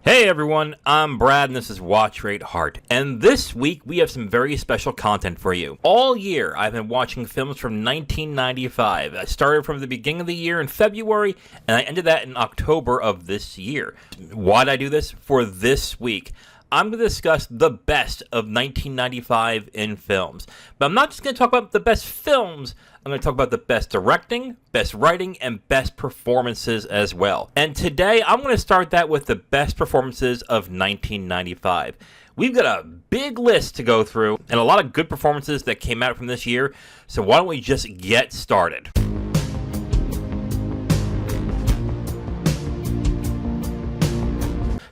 Hey everyone, I'm Brad and this is Watch Rate Heart, and this week we have some very special content for you. All year I've been watching films from 1995. I started from the beginning of the year in February and I ended that in October of this year. Why did I do this? For this week, I'm going to discuss the best of 1995 in films. But I'm not just going to talk about the best films, I'm going to talk about the best directing, best writing, and best performances as well. And today, I'm going to start that with the best performances of 1995. We've got a big list to go through, and a lot of good performances that came out from this year, so why don't we just get started?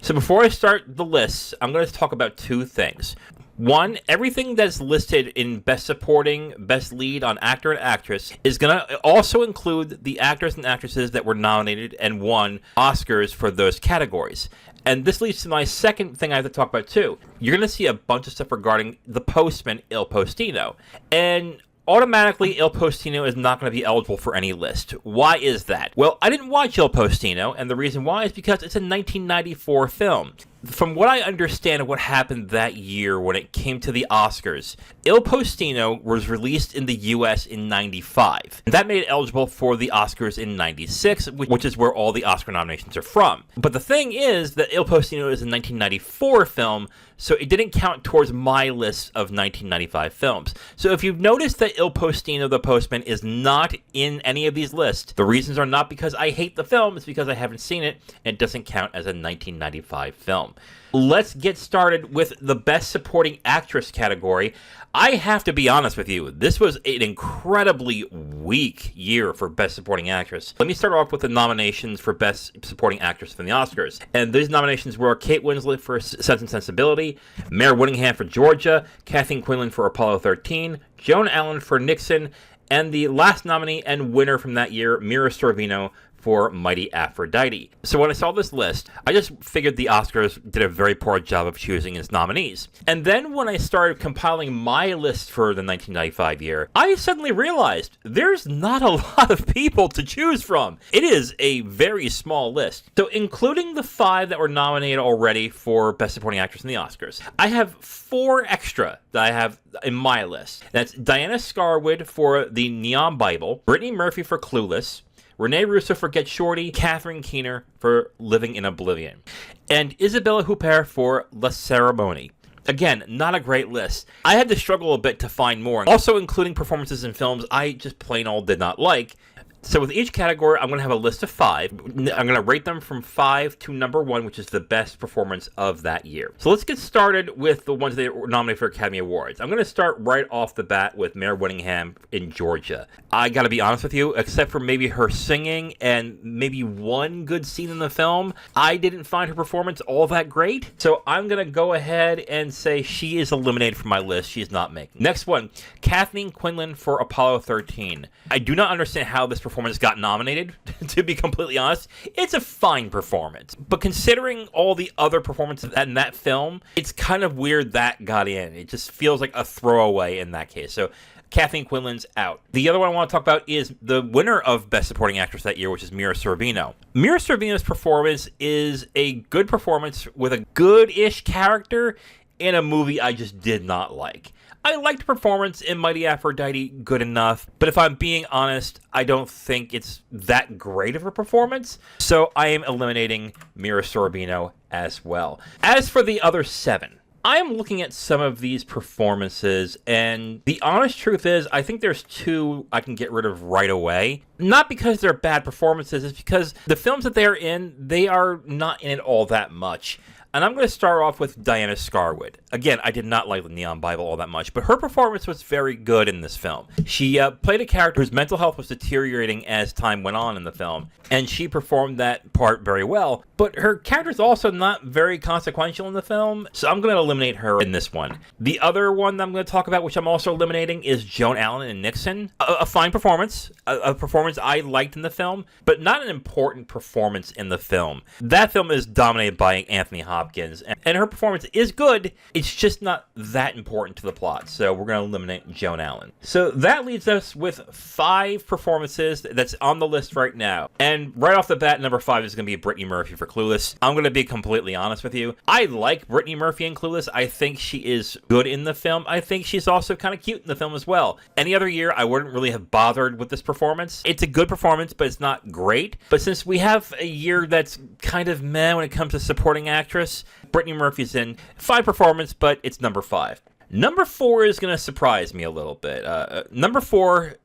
So before I start the list, I'm going to talk about two things. One, everything that's listed in Best Supporting, Best Lead on Actor and Actress is going to also include the actors and actresses that were nominated and won Oscars for those categories. And this leads to my second thing I have to talk about too. You're going to see a bunch of stuff regarding The Postman, Il Postino. And automatically, Il Postino is not going to be eligible for any list. Why is that? Well, I didn't watch Il Postino, and the reason why is because it's a 1994 film. From what I understand of what happened that year when it came to the Oscars, Il Postino was released in the US in 95. And that made it eligible for the Oscars in 96, which is where all the Oscar nominations are from. But the thing is that Il Postino is a 1994 film, so it didn't count towards my list of 1995 films. So if you've noticed that Il Postino, The Postman, is not in any of these lists, the reasons are not because I hate the film, it's because I haven't seen it, and it doesn't count as a 1995 film. Let's get started with the Best Supporting Actress category. I have to be honest with you, this was an incredibly weak year for Best Supporting Actress. Let me start off with the nominations for Best Supporting Actress from the Oscars. And these nominations were Kate Winslet for Sense and Sensibility, Mare Winningham for Georgia, Kathleen Quinlan for Apollo 13, Joan Allen for Nixon, and the last nominee and winner from that year, Mira Sorvino, for Mighty Aphrodite. So when I saw this list, I just figured the Oscars did a very poor job of choosing its nominees. And then when I started compiling my list for the 1995 year, I suddenly realized there's not a lot of people to choose from. It is a very small list. So including the 5 that were nominated already for Best Supporting Actress in the Oscars, I have 4 extra that I have in my list. That's Diana Scarwood for The Neon Bible, Brittany Murphy for Clueless, Rene Russo for Get Shorty, Catherine Keener for Living in Oblivion, and Isabelle Huppert for La Cérémonie. Again, not a great list. I had to struggle a bit to find more, also including performances in films I just plain old did not like. So with each category, I'm going to have a list of 5. I'm going to rate them from 5 to number 1, which is the best performance of that year. So let's get started with the ones that were nominated for Academy Awards. I'm going to start right off the bat with Mare Winningham in Georgia. I got to be honest with you, except for maybe her singing and maybe one good scene in the film, I didn't find her performance all that great. So I'm going to go ahead and say she is eliminated from my list. She is not making. Next one, Kathleen Quinlan for Apollo 13. I do not understand how this performance got nominated, to be completely honest. It's a fine performance, but considering all the other performances in that film, it's kind of weird that got in. It just feels like a throwaway in that case. So Kathleen Quinlan's out. The other one I want to talk about is the winner of Best Supporting Actress that year, which is Mira Sorvino. Mira Sorvino's performance is a good performance with a good-ish character in a movie I just did not like. I liked the performance in Mighty Aphrodite good enough, but if I'm being honest, I don't think it's that great of a performance, so I am eliminating Mira Sorvino as well. As for the other 7, I am looking at some of these performances, and the honest truth is, I think there's 2 I can get rid of right away. Not because they're bad performances, it's because the films that they're in, they are not in it all that much. And I'm going to start off with Diana Scarwood. Again, I did not like The Neon Bible all that much, but her performance was very good in this film. She played a character whose mental health was deteriorating as time went on in the film, and she performed that part very well. But her character is also not very consequential in the film, so I'm going to eliminate her in this one. The other one that I'm going to talk about, which I'm also eliminating, is Joan Allen in Nixon. A fine performance, a performance I liked in the film, but not an important performance in the film. That film is dominated by Anthony Hopkins, and and her performance is good. It's just not that important to the plot, so we're going to eliminate Joan Allen. So that leaves us with 5 performances that's on the list right now. And right off the bat, number 5 is going to be Brittany Murphy for Clueless. I'm going to be completely honest with you. I like Brittany Murphy in Clueless. I think she is good in the film. I think she's also kind of cute in the film as well. Any other year, I wouldn't really have bothered with this performance. It's a good performance, but it's not great. But since we have a year that's kind of meh when it comes to supporting actress, Brittany Murphy's in. 5 performance, but it's number 5. Number 4 is going to surprise me a little bit. Number 4,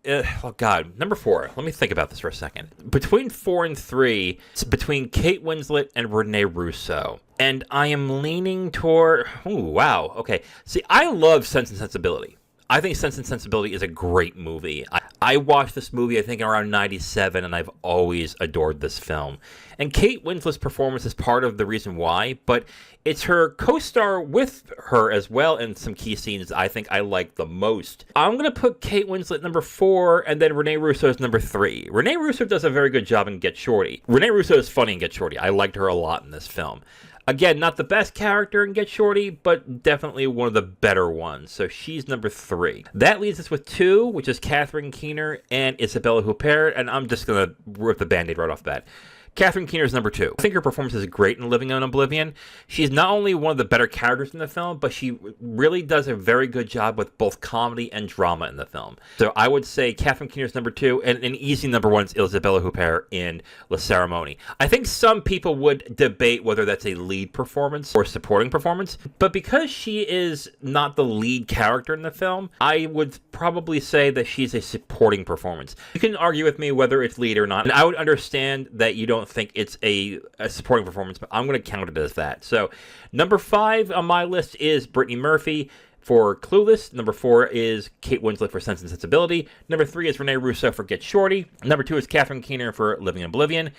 number 4. Let me think about this for a second. Between 4 and 3, it's between Kate Winslet and Rene Russo. And I am leaning toward, okay. See, I love Sense and Sensibility. I think Sense and Sensibility is a great movie. I watched this movie, I think, around 97, and I've always adored this film. And Kate Winslet's performance is part of the reason why, but it's her co-star with her as well in some key scenes I think I like the most. I'm going to put Kate Winslet number 4, and then Rene Russo is number 3. Rene Russo does a very good job in Get Shorty. Rene Russo is funny in Get Shorty. I liked her a lot in this film. Again, not the best character in Get Shorty, but definitely one of the better ones. So she's number 3. That leaves us with 2, which is Catherine Keener and Isabella Huppert, and I'm just going to rip the Band-Aid right off the bat. Catherine Keener is number 2. I think her performance is great in Living in Oblivion. She's not only one of the better characters in the film, but she really does a very good job with both comedy and drama in the film. So I would say Catherine Keener is number 2, and an easy number 1 is Isabella Huppert in La Ceremony. I think some people would debate whether that's a lead performance or supporting performance, but because she is not the lead character in the film, I would probably say that she's a supporting performance. You can argue with me whether it's lead or not, and I would understand that you don't think it's a supporting performance, but I'm going to count it as that. So number 5 on my list is Brittany Murphy for Clueless. Number 4 is Kate Winslet for Sense and Sensibility. Number 3 is Rene Russo for Get Shorty. Number 2 is Catherine Keener for Living in Oblivion.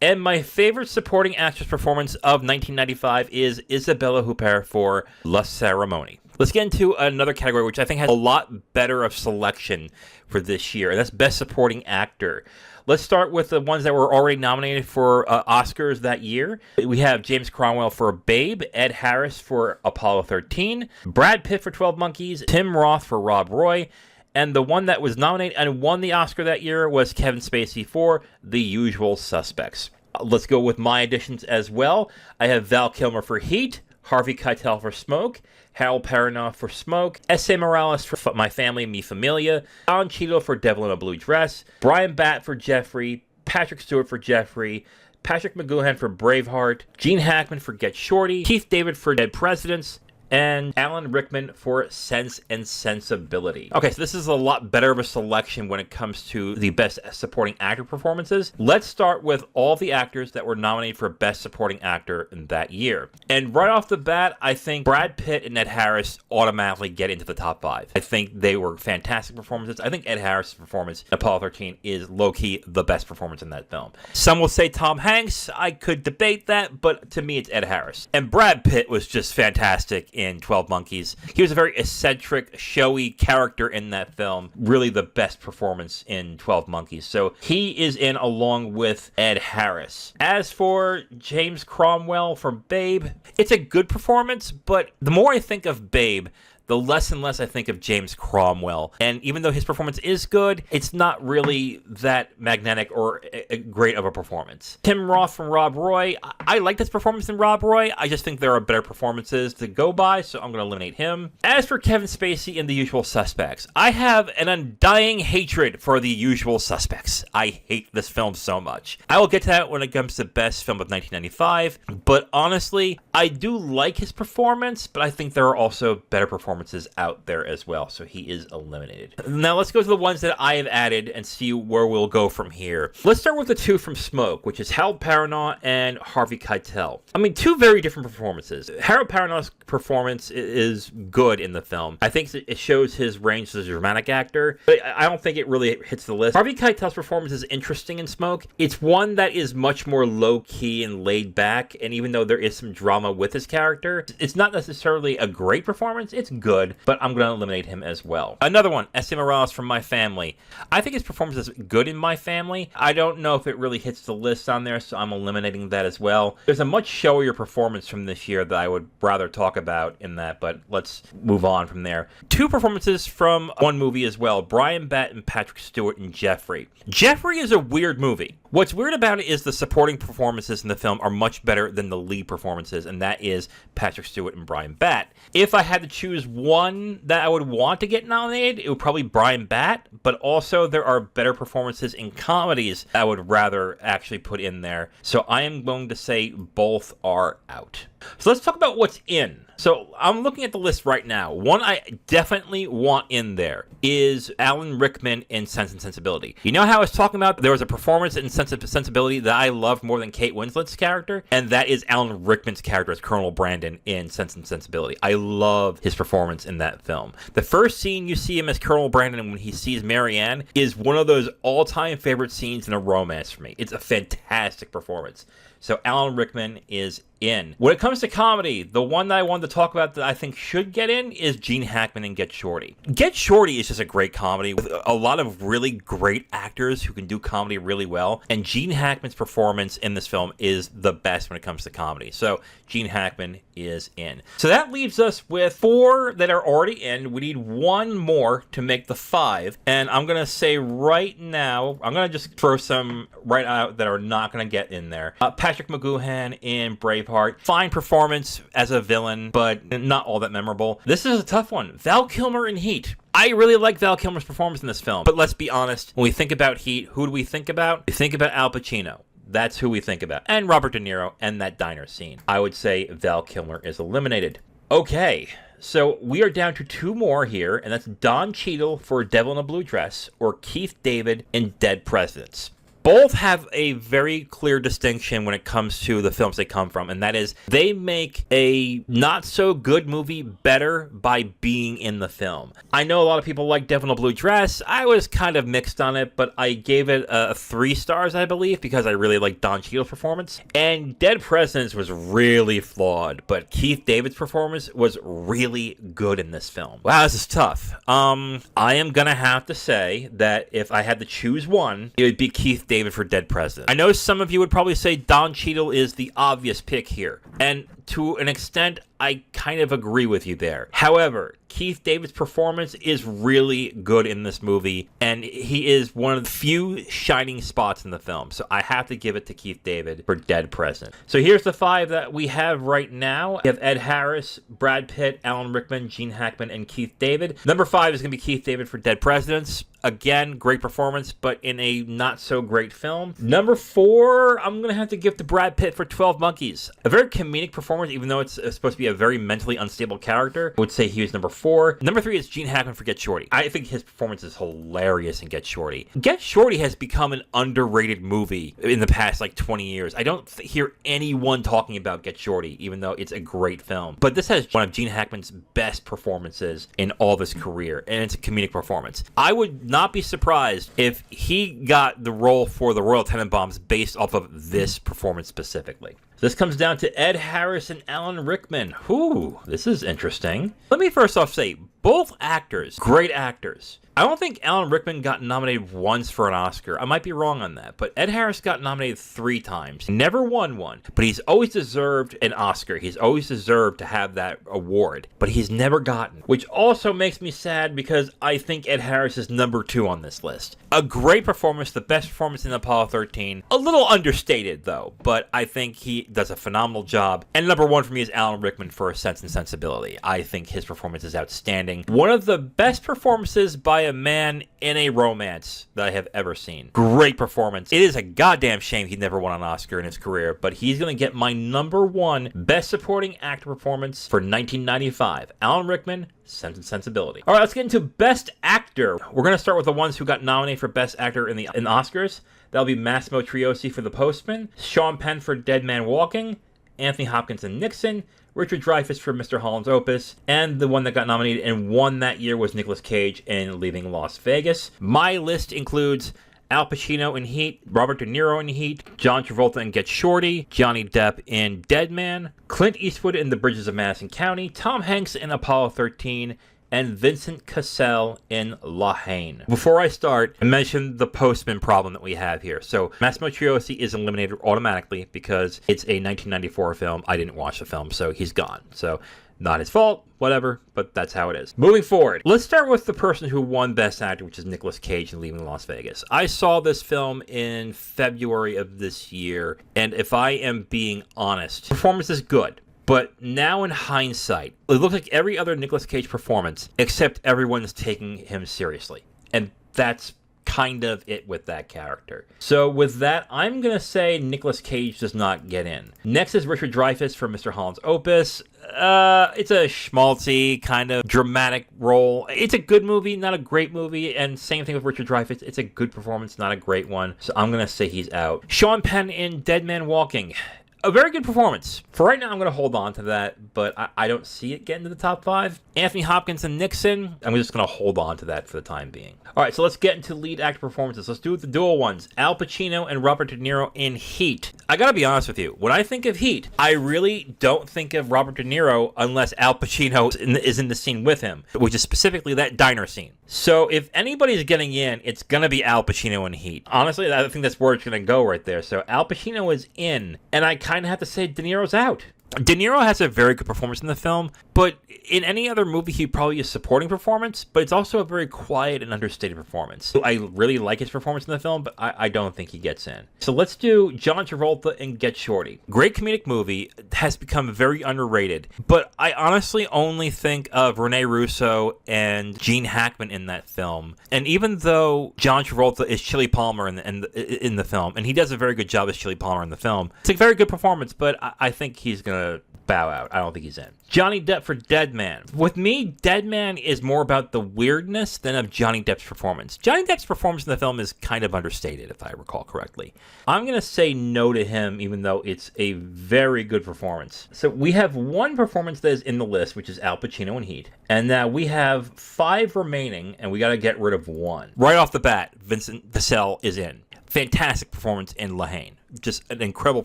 And my favorite supporting actress performance of 1995 is Isabella Huppert for La Ceremony. Let's get into another category, which I think has a lot better of selection for this year, and that's Best Supporting Actor. Let's start with the ones that were already nominated for Oscars that year. We have James Cromwell for Babe, Ed Harris for Apollo 13, Brad Pitt for 12 Monkeys, Tim Roth for Rob Roy, and the one that was nominated and won the Oscar that year was Kevin Spacey for The Usual Suspects. Let's go with my additions as well. I have Val Kilmer for Heat, Harvey Keitel for Smoke, Harold Perrineau for Smoke, S.A. Morales for My Family, Mi Familia, Don Cheadle for Devil in a Blue Dress, Brian Batt for Jeffrey, Patrick Stewart for Jeffrey, Patrick McGoohan for Braveheart, Gene Hackman for Get Shorty, Keith David for Dead Presidents, and Alan Rickman for Sense and Sensibility. Okay, so this is a lot better of a selection when it comes to the Best Supporting Actor performances. Let's start with all the actors that were nominated for Best Supporting Actor in that year. And right off the bat, I think Brad Pitt and Ed Harris automatically get into the top 5. I think they were fantastic performances. I think Ed Harris' performance in Apollo 13 is low-key the best performance in that film. Some will say Tom Hanks. I could debate that, but to me, it's Ed Harris. And Brad Pitt was just fantastic in 12 Monkeys. He was a very eccentric, showy character in that film. Really the best performance in 12 Monkeys. So he is in along with Ed Harris. As for James Cromwell for Babe, it's a good performance, but the more I think of Babe, the less and less I think of James Cromwell. And even though his performance is good, it's not really that magnetic or great of a performance. Tim Roth from Rob Roy, I like this performance in Rob Roy. I just think there are better performances to go by, so I'm going to eliminate him. As for Kevin Spacey in The Usual Suspects, I have an undying hatred for The Usual Suspects. I hate this film so much. I will get to that when it comes to Best Film of 1995, but honestly, I do like his performance, but I think there are also better performances out there as well, so he is eliminated. Now let's go to the ones that I have added and see where we'll go from here. Let's start with the 2 from Smoke, which is Harold Perrineau and Harvey Keitel. I mean, 2 very different performances. Harold Perrineau's performance is good in the film. I think it shows his range as a dramatic actor, but I don't think it really hits the list. Harvey Keitel's performance is interesting in Smoke. It's one that is much more low-key and laid back, and even though there is some drama with his character, it's not necessarily a great performance. It's good. good, but I'm going to eliminate him as well. Another one, S.A. Morales from My Family. I think his performance is good in My Family. I don't know if it really hits the list on there, so I'm eliminating that as well. There's a much showier performance from this year that I would rather talk about in that, but let's move on from there. Two performances from one movie as well, Brian Batt and Patrick Stewart in Jeffrey. Jeffrey is a weird movie. What's weird about it is the supporting performances in the film are much better than the lead performances, and that is Patrick Stewart and Brian Batt. If I had to choose one that I would want to get nominated, it would probably be Brian Batt, but also there are better performances in comedies I would rather actually put in there. So I am going to say both are out. So let's talk about what's in. So I'm looking at the list right now. One I definitely want in there is Alan Rickman in Sense and Sensibility. You know how I was talking about there was a performance in Sense and Sensibility that I loved more than Kate Winslet's character? And that is Alan Rickman's character as Colonel Brandon in Sense and Sensibility. I love his performance in that film. The first scene you see him as Colonel Brandon when he sees Marianne is one of those all-time favorite scenes in a romance for me. It's a fantastic performance. So Alan Rickman is in. When it comes to comedy, the one that I wanted to talk about that I think should get in is Gene Hackman in Get Shorty. Get Shorty is just a great comedy with a lot of really great actors who can do comedy really well, and Gene Hackman's performance in this film is the best when it comes to comedy. So Gene Hackman is in. So that leaves us with 4 that are already in. We need 1 more to make the 5, and I'm going to say right now, I'm going to just throw some right out that are not going to get in there. Patrick McGoohan in Braveheart. Fine performance as a villain, but not all that memorable. This is a tough one. Val Kilmer in Heat. I really like Val Kilmer's performance in this film, but let's be honest, when we think about Heat, who do we think about? We think about Al Pacino. That's who we think about. And Robert De Niro and that diner scene. I would say Val Kilmer is eliminated. Okay, so we are down to 2 more here, and that's Don Cheadle for Devil in a Blue Dress or Keith David in Dead Presidents. Both have a very clear distinction when it comes to the films they come from, and that is they make a not-so-good movie better by being in the film. I know a lot of people like Devil in a Blue Dress. I was kind of mixed on it, but I gave it 3 stars, I believe, because I really liked Don Cheadle's performance. And Dead Presidents was really flawed, but Keith David's performance was really good in this film. Wow, this is tough. I am going to have to say that if I had to choose one, it would be Keith David for Dead President. I know some of you would probably say Don Cheadle is the obvious pick here, and to an extent, I kind of agree with you there. However, Keith David's performance is really good in this movie, and he is one of the few shining spots in the film, so I have to give it to Keith David for Dead President. So here's the 5 that we have right now. We have Ed Harris, Brad Pitt, Alan Rickman, Gene Hackman, and Keith David. Number 5 is going to be Keith David for Dead Presidents. Again, great performance, but in a not-so-great film. Number 4, I'm going to have to give to Brad Pitt for 12 Monkeys. A very comedic performance, even though it's supposed to be a very mentally unstable character. I would say he was number 4. Number 3 is Gene Hackman for Get Shorty. I think his performance is hilarious in Get Shorty. Get Shorty has become an underrated movie in the past, 20 years. I don't hear anyone talking about Get Shorty, even though it's a great film. But this has one of Gene Hackman's best performances in all of his career, and it's a comedic performance. I would not be surprised if he got the role for the Royal Tenenbaums based off of this performance specifically. This comes down to Ed Harris and Alan Rickman. Ooh, this is interesting. Let me first off say, both actors, great actors. I don't think Alan Rickman got nominated once for an Oscar. I might be wrong on that, but Ed Harris got nominated 3 times. He never won one, but he's always deserved an Oscar. He's always deserved to have that award, but he's never gotten, which also makes me sad because I think Ed Harris is number 2 on this list. A great performance, the best performance in Apollo 13. A little understated, though, but I think he does a phenomenal job. And number 1 for me is Alan Rickman for Sense and Sensibility. I think his performance is outstanding. One of the best performances by a man in a romance that I have ever seen. Great performance. It is a goddamn shame he never won an Oscar in his career, but he's going to get my number 1 Best Supporting Actor performance for 1995. Alan Rickman, Sense and Sensibility. All right, let's get into Best Actor. We're going to start with the ones who got nominated for Best Actor in the Oscars. That'll be Massimo Triosi for The Postman, Sean Penn for Dead Man Walking, Anthony Hopkins and Nixon, Richard Dreyfuss for Mr. Holland's Opus, and the one that got nominated and won that year was Nicolas Cage in Leaving Las Vegas. My list includes Al Pacino in Heat, Robert De Niro in Heat, John Travolta in Get Shorty, Johnny Depp in Dead Man, Clint Eastwood in The Bridges of Madison County, Tom Hanks in Apollo 13, and Vincent Cassel in La Haine. Before I start, I mentioned the Postman problem that we have here. So Massimo Troisi is eliminated automatically because it's a 1994 film. I didn't watch the film, so he's gone. So not his fault, whatever, but that's how it is. Moving forward, let's start with the person who won Best Actor, which is Nicolas Cage in Leaving Las Vegas. I saw this film in February of this year, and if I am being honest, the performance is good. But now in hindsight, it looks like every other Nicolas Cage performance, except everyone's taking him seriously. And that's kind of it with that character. So with that, I'm going to say Nicolas Cage does not get in. Next is Richard Dreyfuss for Mr. Holland's Opus. It's a schmaltzy kind of dramatic role. It's a good movie, not a great movie, and same thing with Richard Dreyfuss. It's a good performance, not a great one. So I'm going to say he's out. Sean Penn in Dead Man Walking. A very good performance. For right now, I'm going to hold on to that, but I don't see it getting to the top 5. Anthony Hopkins and Nixon, I'm just going to hold on to that for the time being. All right, so let's get into lead actor performances. Let's do the dual ones. Al Pacino and Robert De Niro in Heat. I got to be honest with you. When I think of Heat, I really don't think of Robert De Niro unless Al Pacino is in the scene with him, which is specifically that diner scene. So if anybody's getting in, it's going to be Al Pacino in Heat. Honestly, I think that's where it's going to go right there. So Al Pacino is in, and I kind of have to say De Niro's out. De Niro has a very good performance in the film, but in any other movie, he'd probably be a supporting performance, but it's also a very quiet and understated performance. I really like his performance in the film, but I don't think he gets in. So let's do John Travolta in Get Shorty. Great comedic movie, has become very underrated, but I honestly only think of Rene Russo and Gene Hackman in that film. And even though John Travolta is Chili Palmer in the film, and he does a very good job as Chili Palmer in the film, it's a very good performance, but I think he's going to bow out. I don't think he's in. Johnny Depp for Dead Man. With me, Dead Man is more about the weirdness than of Johnny Depp's performance. Johnny Depp's performance in the film is kind of understated, if I recall correctly. I'm going to say no to him, even though it's a very good performance. So we have one performance that is in the list, which is Al Pacino in Heat. And now we have 5 remaining, and we got to get rid of 1. Right off the bat, Vincent Cassel is in. Fantastic performance in La Haine. Just an incredible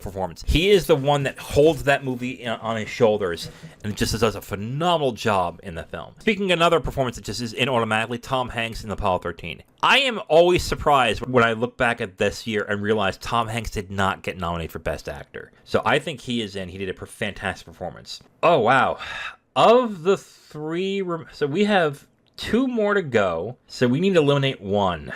performance. He is the one that holds that movie on his shoulders and just does a phenomenal job in the film. Speaking of another performance that just is in automatically, Tom Hanks in Apollo 13. I am always surprised when I look back at this year and realize Tom Hanks did not get nominated for Best Actor. So I think he is in. He did a fantastic performance. Oh, wow. Of the 3, so we have 2 more to go. So we need to eliminate 1.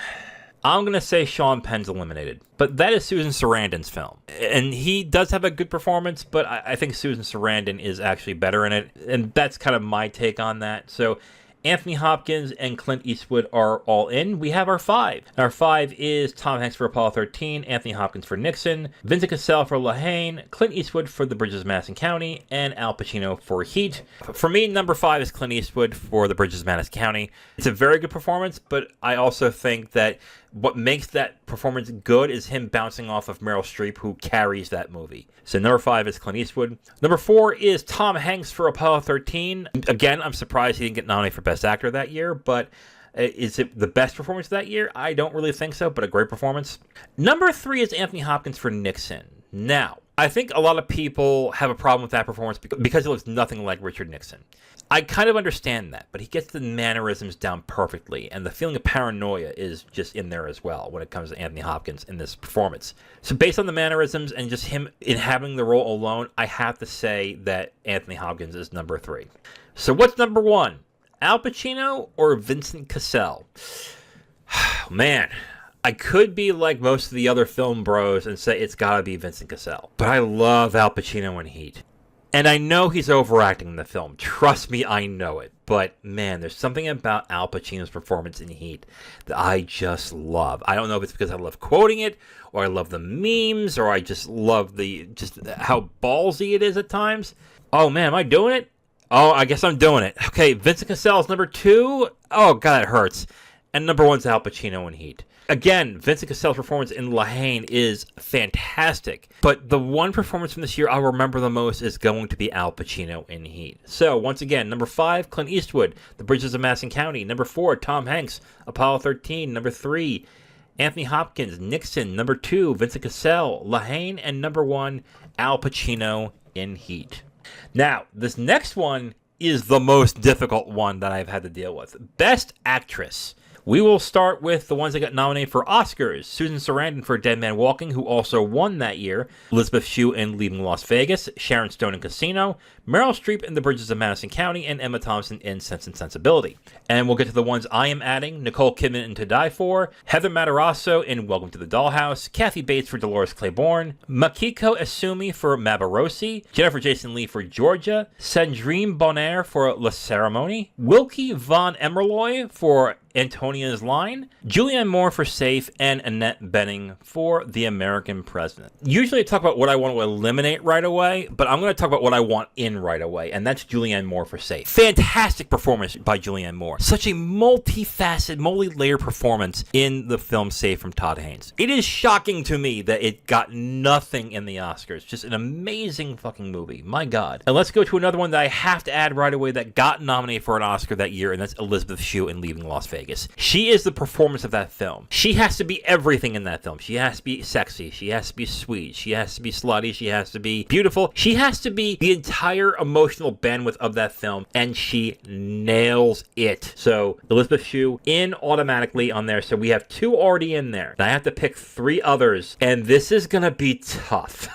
I'm going to say Sean Penn's eliminated. But that is Susan Sarandon's film. And he does have a good performance, but I think Susan Sarandon is actually better in it. And that's kind of my take on that. So Anthony Hopkins and Clint Eastwood are all in. We have our 5. Our 5 is Tom Hanks for Apollo 13, Anthony Hopkins for Nixon, Vincent Cassel for La Haine, Clint Eastwood for The Bridges of Madison County, and Al Pacino for Heat. For me, number 5 is Clint Eastwood for The Bridges of Madison County. It's a very good performance, but I also think that what makes that performance good is him bouncing off of Meryl Streep, who carries that movie. So number 5 is Clint Eastwood. Number 4 is Tom Hanks for Apollo 13. Again, I'm surprised he didn't get nominated for Best Actor that year, but is it the best performance that year? I don't really think so, but a great performance. Number 3 is Anthony Hopkins for Nixon. Now, I think a lot of people have a problem with that performance because it looks nothing like Richard Nixon. I kind of understand that, but he gets the mannerisms down perfectly, and the feeling of paranoia is just in there as well when it comes to Anthony Hopkins in this performance. So based on the mannerisms and just him inhabiting the role alone, I have to say that Anthony Hopkins is number 3. So what's number 1? Al Pacino or Vincent Cassel? Man, I could be like most of the other film bros and say it's gotta be Vincent Cassel. But I love Al Pacino in Heat. And I know he's overacting in the film. Trust me, I know it. But, man, there's something about Al Pacino's performance in Heat that I just love. I don't know if it's because I love quoting it, or I love the memes, or I just love just how ballsy it is at times. Oh, man, am I doing it? Oh, I guess I'm doing it. Okay, Vincent Cassel is number 2. Oh, God, that hurts. And number 1 is Al Pacino in Heat. Again, Vincent Cassel's performance in La Haine is fantastic. But the one performance from this year I'll remember the most is going to be Al Pacino in Heat. So, once again, number 5, Clint Eastwood, The Bridges of Madison County. Number 4, Tom Hanks, Apollo 13. Number 3, Anthony Hopkins, Nixon, number 2, Vincent Cassell, Lahane, and number 1, Al Pacino in Heat. Now, this next one is the most difficult one that I've had to deal with. Best Actress. We will start with the ones that got nominated for Oscars. Susan Sarandon for Dead Man Walking, who also won that year. Elizabeth Shue in Leaving Las Vegas. Sharon Stone in Casino. Meryl Streep in The Bridges of Madison County. And Emma Thompson in Sense and Sensibility. And we'll get to the ones I am adding. Nicole Kidman in To Die For. Heather Matarazzo in Welcome to the Dollhouse. Kathy Bates for Dolores Claiborne. Makiko Asumi for Maborosi. Jennifer Jason Leigh for Georgia. Sandrine Bonnaire for La Ceremony. Wilkie von Emerloy for Antonia's Line, Julianne Moore for Safe, and Annette Bening for The American President. Usually I talk about what I want to eliminate right away, but I'm going to talk about what I want in right away, and that's Julianne Moore for Safe. Fantastic performance by Julianne Moore. Such a multifaceted, multi-layered performance in the film Safe from Todd Haynes. It is shocking to me that it got nothing in the Oscars. Just an amazing fucking movie. My God. And let's go to another one that I have to add right away that got nominated for an Oscar that year, and that's Elizabeth Shue in Leaving Las Vegas. She is the performance of that film. She has to be everything in that film. She has to be sexy. She has to be sweet. She has to be slutty. She has to be beautiful. She has to be the entire emotional bandwidth of that film, and she nails it. So Elizabeth Shue in automatically on there. So we have 2 already in there. I have to pick 3 others, and this is going to be tough.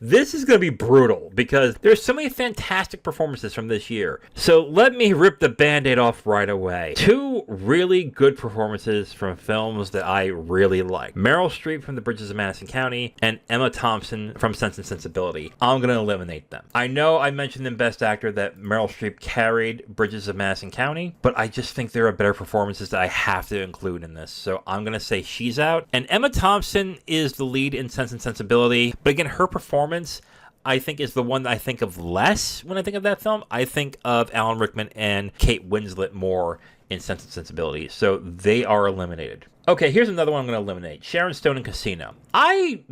This is going to be brutal because there's so many fantastic performances from this year. So let me rip the Band-Aid off right away. 2 really good performances from films that I really like. Meryl Streep from The Bridges of Madison County and Emma Thompson from Sense and Sensibility. I'm going to eliminate them. I know I mentioned in Best Actor that Meryl Streep carried Bridges of Madison County, but I just think there are better performances that I have to include in this. So I'm going to say she's out. And Emma Thompson is the lead in Sense and Sensibility. But again, her performance, I think, is the one that I think of less when I think of that film. I think of Alan Rickman and Kate Winslet more in Sense and Sensibility. So they are eliminated. Okay, here's another one I'm going to eliminate. Sharon Stone in Casino. I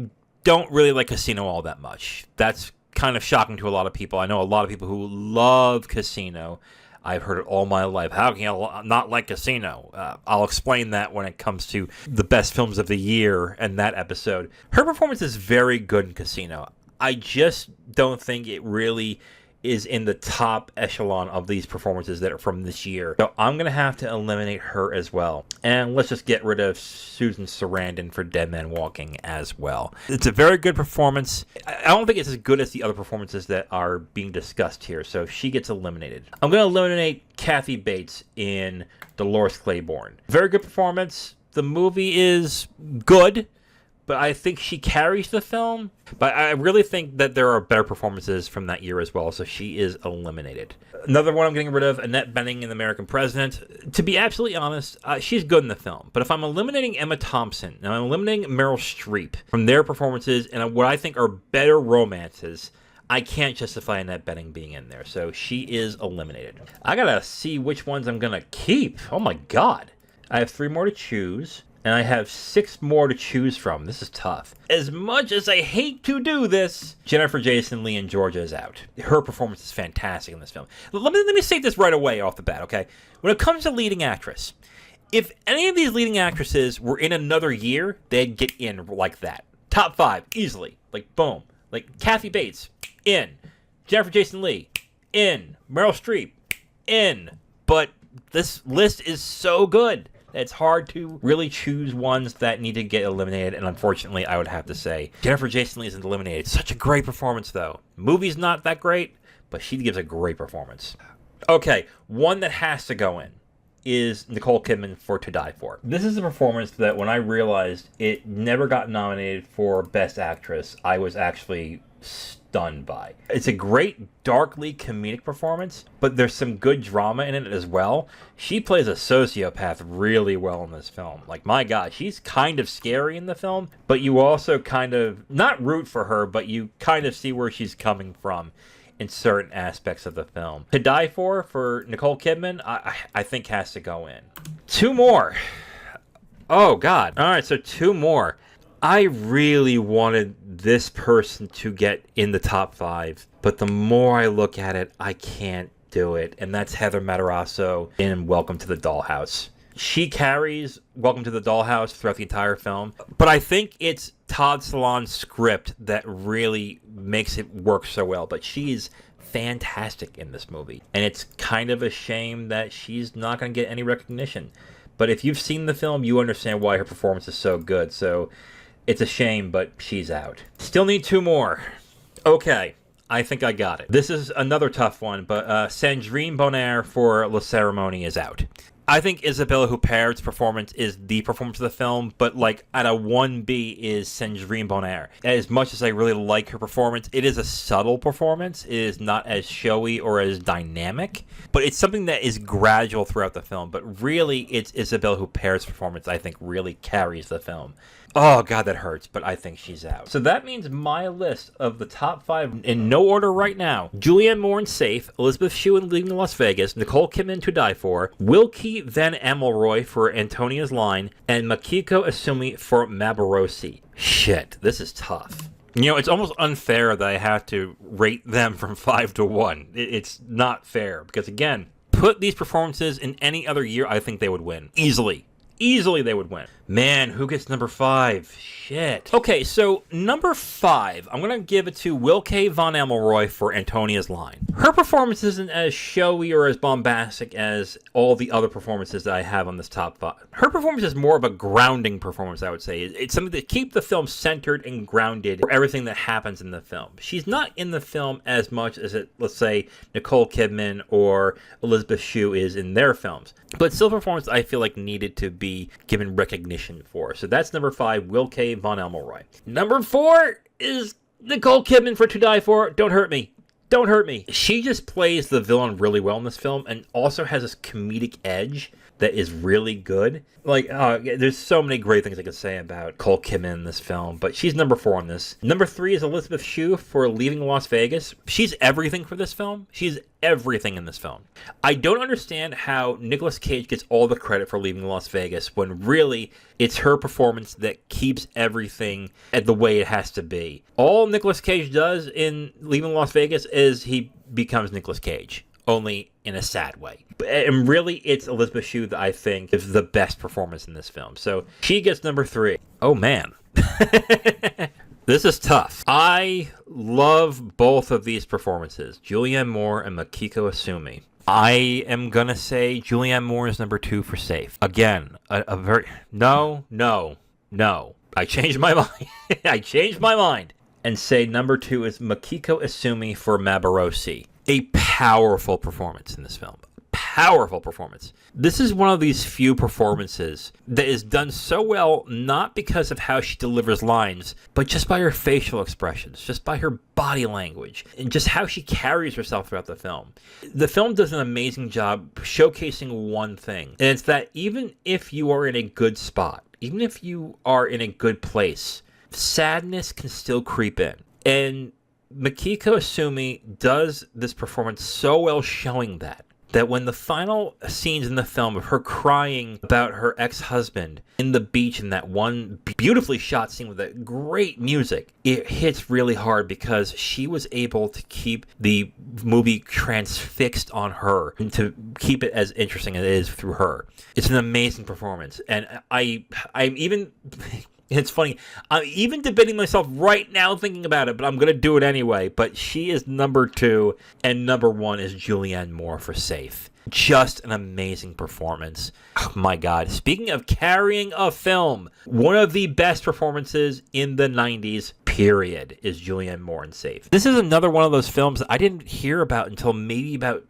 don't really like Casino all that much. That's kind of shocking to a lot of people. I know a lot of people who love Casino. I've heard it all my life. How can you not like Casino? I'll explain that when it comes to the best films of the year and that episode. Her performance is very good in Casino. I just don't think it really is in the top echelon of these performances that are from this year. So I'm going to have to eliminate her as well. And let's just get rid of Susan Sarandon for Dead Man Walking as well. It's a very good performance. I don't think it's as good as the other performances that are being discussed here. So she gets eliminated. I'm going to eliminate Kathy Bates in Dolores Claiborne. Very good performance. The movie is good, but I think she carries the film. But I really think that there are better performances from that year as well, so she is eliminated. Another one I'm getting rid of, Annette Bening in The American President. To be absolutely honest, she's good in the film. But if I'm eliminating Emma Thompson, and I'm eliminating Meryl Streep from their performances and what I think are better romances, I can't justify Annette Bening being in there, so she is eliminated. I gotta see which ones I'm gonna keep. Oh my God. I have 3 more to choose. And I have 6 more to choose from. This is tough. As much as I hate to do this, Jennifer Jason Leigh in Georgia is out. Her performance is fantastic in this film. Let me say this right away off the bat, okay? When it comes to leading actress, if any of these leading actresses were in another year, they'd get in like that. Top 5, easily. Like, boom. Like, Kathy Bates, in. Jennifer Jason Leigh, in. Meryl Streep, in. But this list is so good. It's hard to really choose ones that need to get eliminated, and unfortunately, I would have to say Jennifer Jason Leigh isn't eliminated. Such a great performance, though. Movie's not that great, but she gives a great performance. Okay, one that has to go in is Nicole Kidman for To Die For. This is a performance that when I realized it never got nominated for Best Actress, I was actually stunned by. It's a great, darkly comedic performance, but there's some good drama in it as well. She plays a sociopath really well in this film. Like, my God, she's kind of scary in the film, but you also kind of, not root for her, but you kind of see where she's coming from in certain aspects of the film. To Die For Nicole Kidman, I think has to go in. 2 more. Oh, God. All right, so 2 more. I really wanted this person to get in the top 5, but the more I look at it, I can't do it, and that's Heather Matarazzo in Welcome to the Dollhouse. She carries Welcome to the Dollhouse throughout the entire film, but I think it's Todd Solondz's script that really makes it work so well. But she's fantastic in this movie, and it's kind of a shame that she's not going to get any recognition. But if you've seen the film, you understand why her performance is so good. So it's a shame, but she's out. Still need 2 more. Okay, I think I got it. This is another tough one, but Sandrine Bonnaire for La Cérémonie is out. I think Isabelle Huppert's performance is the performance of the film, but like at a 1B is Sandrine Bonnaire. As much as I really like her performance, it is a subtle performance. It is not as showy or as dynamic, but it's something that is gradual throughout the film. But really, it's Isabelle Huppert's performance I think really carries the film. Oh, God, that hurts, but I think she's out. So that means my list of the top 5, in no order right now: Julianne Moore in Safe, Elizabeth Shue in Leaving Las Vegas, Nicole Kidman To Die For, Wilkie Van Amelroy for Antonia's Line, and Makiko Asumi for Maborosi. Shit, this is tough. You know, it's almost unfair that I have to rate them from 5 to 1. It's not fair, because again, put these performances in any other year, I think they would win. Easily. Easily they would win. Man, who gets number 5? Shit. Okay, so number 5, I'm going to give it to Wilke von Amelroy for Antonia's Line. Her performance isn't as showy or as bombastic as all the other performances that I have on this top 5. Her performance is more of a grounding performance, I would say. It's something to keep the film centered and grounded for everything that happens in the film. She's not in the film as much as, let's say, Nicole Kidman or Elizabeth Shue is in their films. But still, performance I feel like needed to be given recognition for. So that's number 5, Wilke von Amelroy. Number 4 is Nicole Kidman for To Die For. Don't hurt me. Don't hurt me. She just plays the villain really well in this film and also has this comedic edge that is really good. Like, there's so many great things I could say about Nicole Kidman in this film, but she's number 4 on this. Number 3 is Elizabeth Shue for Leaving Las Vegas. She's everything for this film. She's everything in this film. I don't understand how Nicolas Cage gets all the credit for Leaving Las Vegas when really it's her performance that keeps everything at the way it has to be. All Nicolas Cage does in Leaving Las Vegas is he becomes Nicolas Cage, only in a sad way. And really, it's Elizabeth Shue that I think is the best performance in this film. So she gets number 3. Oh, man. This is tough. I love both of these performances, Julianne Moore and Makiko Asumi. I am going to say Julianne Moore is number 2 for Safe. Again, a very... No. I changed my mind. I changed my mind. And say number 2 is Makiko Asumi for Maborosi. A powerful performance in this film. Powerful performance. This is one of these few performances that is done so well, not because of how she delivers lines, but just by her facial expressions, just by her body language, and just how she carries herself throughout the film. The film does an amazing job showcasing one thing, and it's that even if you are in a good spot, even if you are in a good place, sadness can still creep in. And Makiko Asumi does this performance so well, showing that when the final scenes in the film of her crying about her ex-husband in the beach in that one beautifully shot scene with that great music, it hits really hard because she was able to keep the movie transfixed on her and to keep it as interesting as it is through her. It's an amazing performance. And I'm even... It's funny. I'm even debating myself right now thinking about it, but I'm going to do it anyway. But she is number 2, and number 1 is Julianne Moore for Safe. Just an amazing performance. Oh my God. Speaking of carrying a film, one of the best performances in the 90s, period, is Julianne Moore in Safe. This is another one of those films that I didn't hear about until maybe about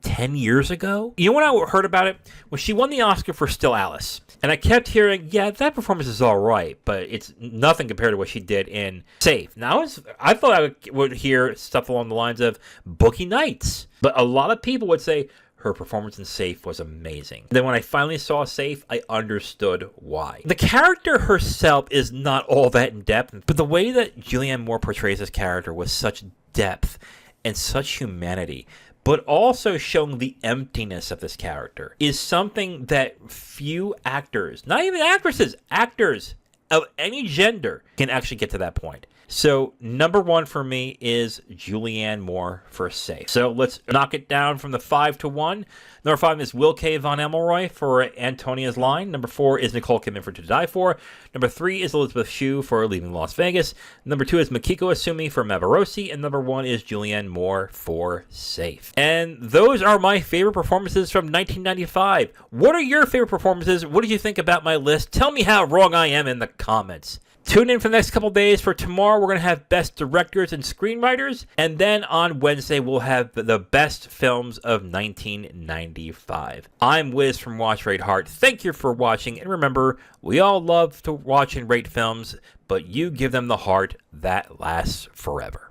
10 years ago. You know when I heard about it? When she won the Oscar for Still Alice. And I kept hearing, yeah, that performance is all right, but it's nothing compared to what she did in Safe. Now, I thought I would hear stuff along the lines of Boogie Nights. But a lot of people would say her performance in Safe was amazing. Then when I finally saw Safe, I understood why. The character herself is not all that in depth, but the way that Julianne Moore portrays this character with such depth and such humanity, but also showing the emptiness of this character, is something that few actors, not even actresses, actors of any gender can actually get to that point. So number 1 for me is Julianne Moore for Safe. So let's knock it down from the 5 to 1. Number 5 is Will K. Von Emmelroy for Antonia's Line. Number 4 is Nicole Kidman for To Die For. Number 3 is Elizabeth Shue for Leaving Las Vegas. Number 2 is Makiko Asumi for Mavarosi. And number 1 is Julianne Moore for Safe. And those are my favorite performances from 1995. What are your favorite performances? What did you think about my list? Tell me how wrong I am in the comments. Tune in for the next couple days. For tomorrow, we're going to have best directors and screenwriters. And then on Wednesday, we'll have the best films of 1995. I'm Wiz from Watch, Rate, Heart. Thank you for watching. And remember, we all love to watch and rate films, but you give them the heart that lasts forever.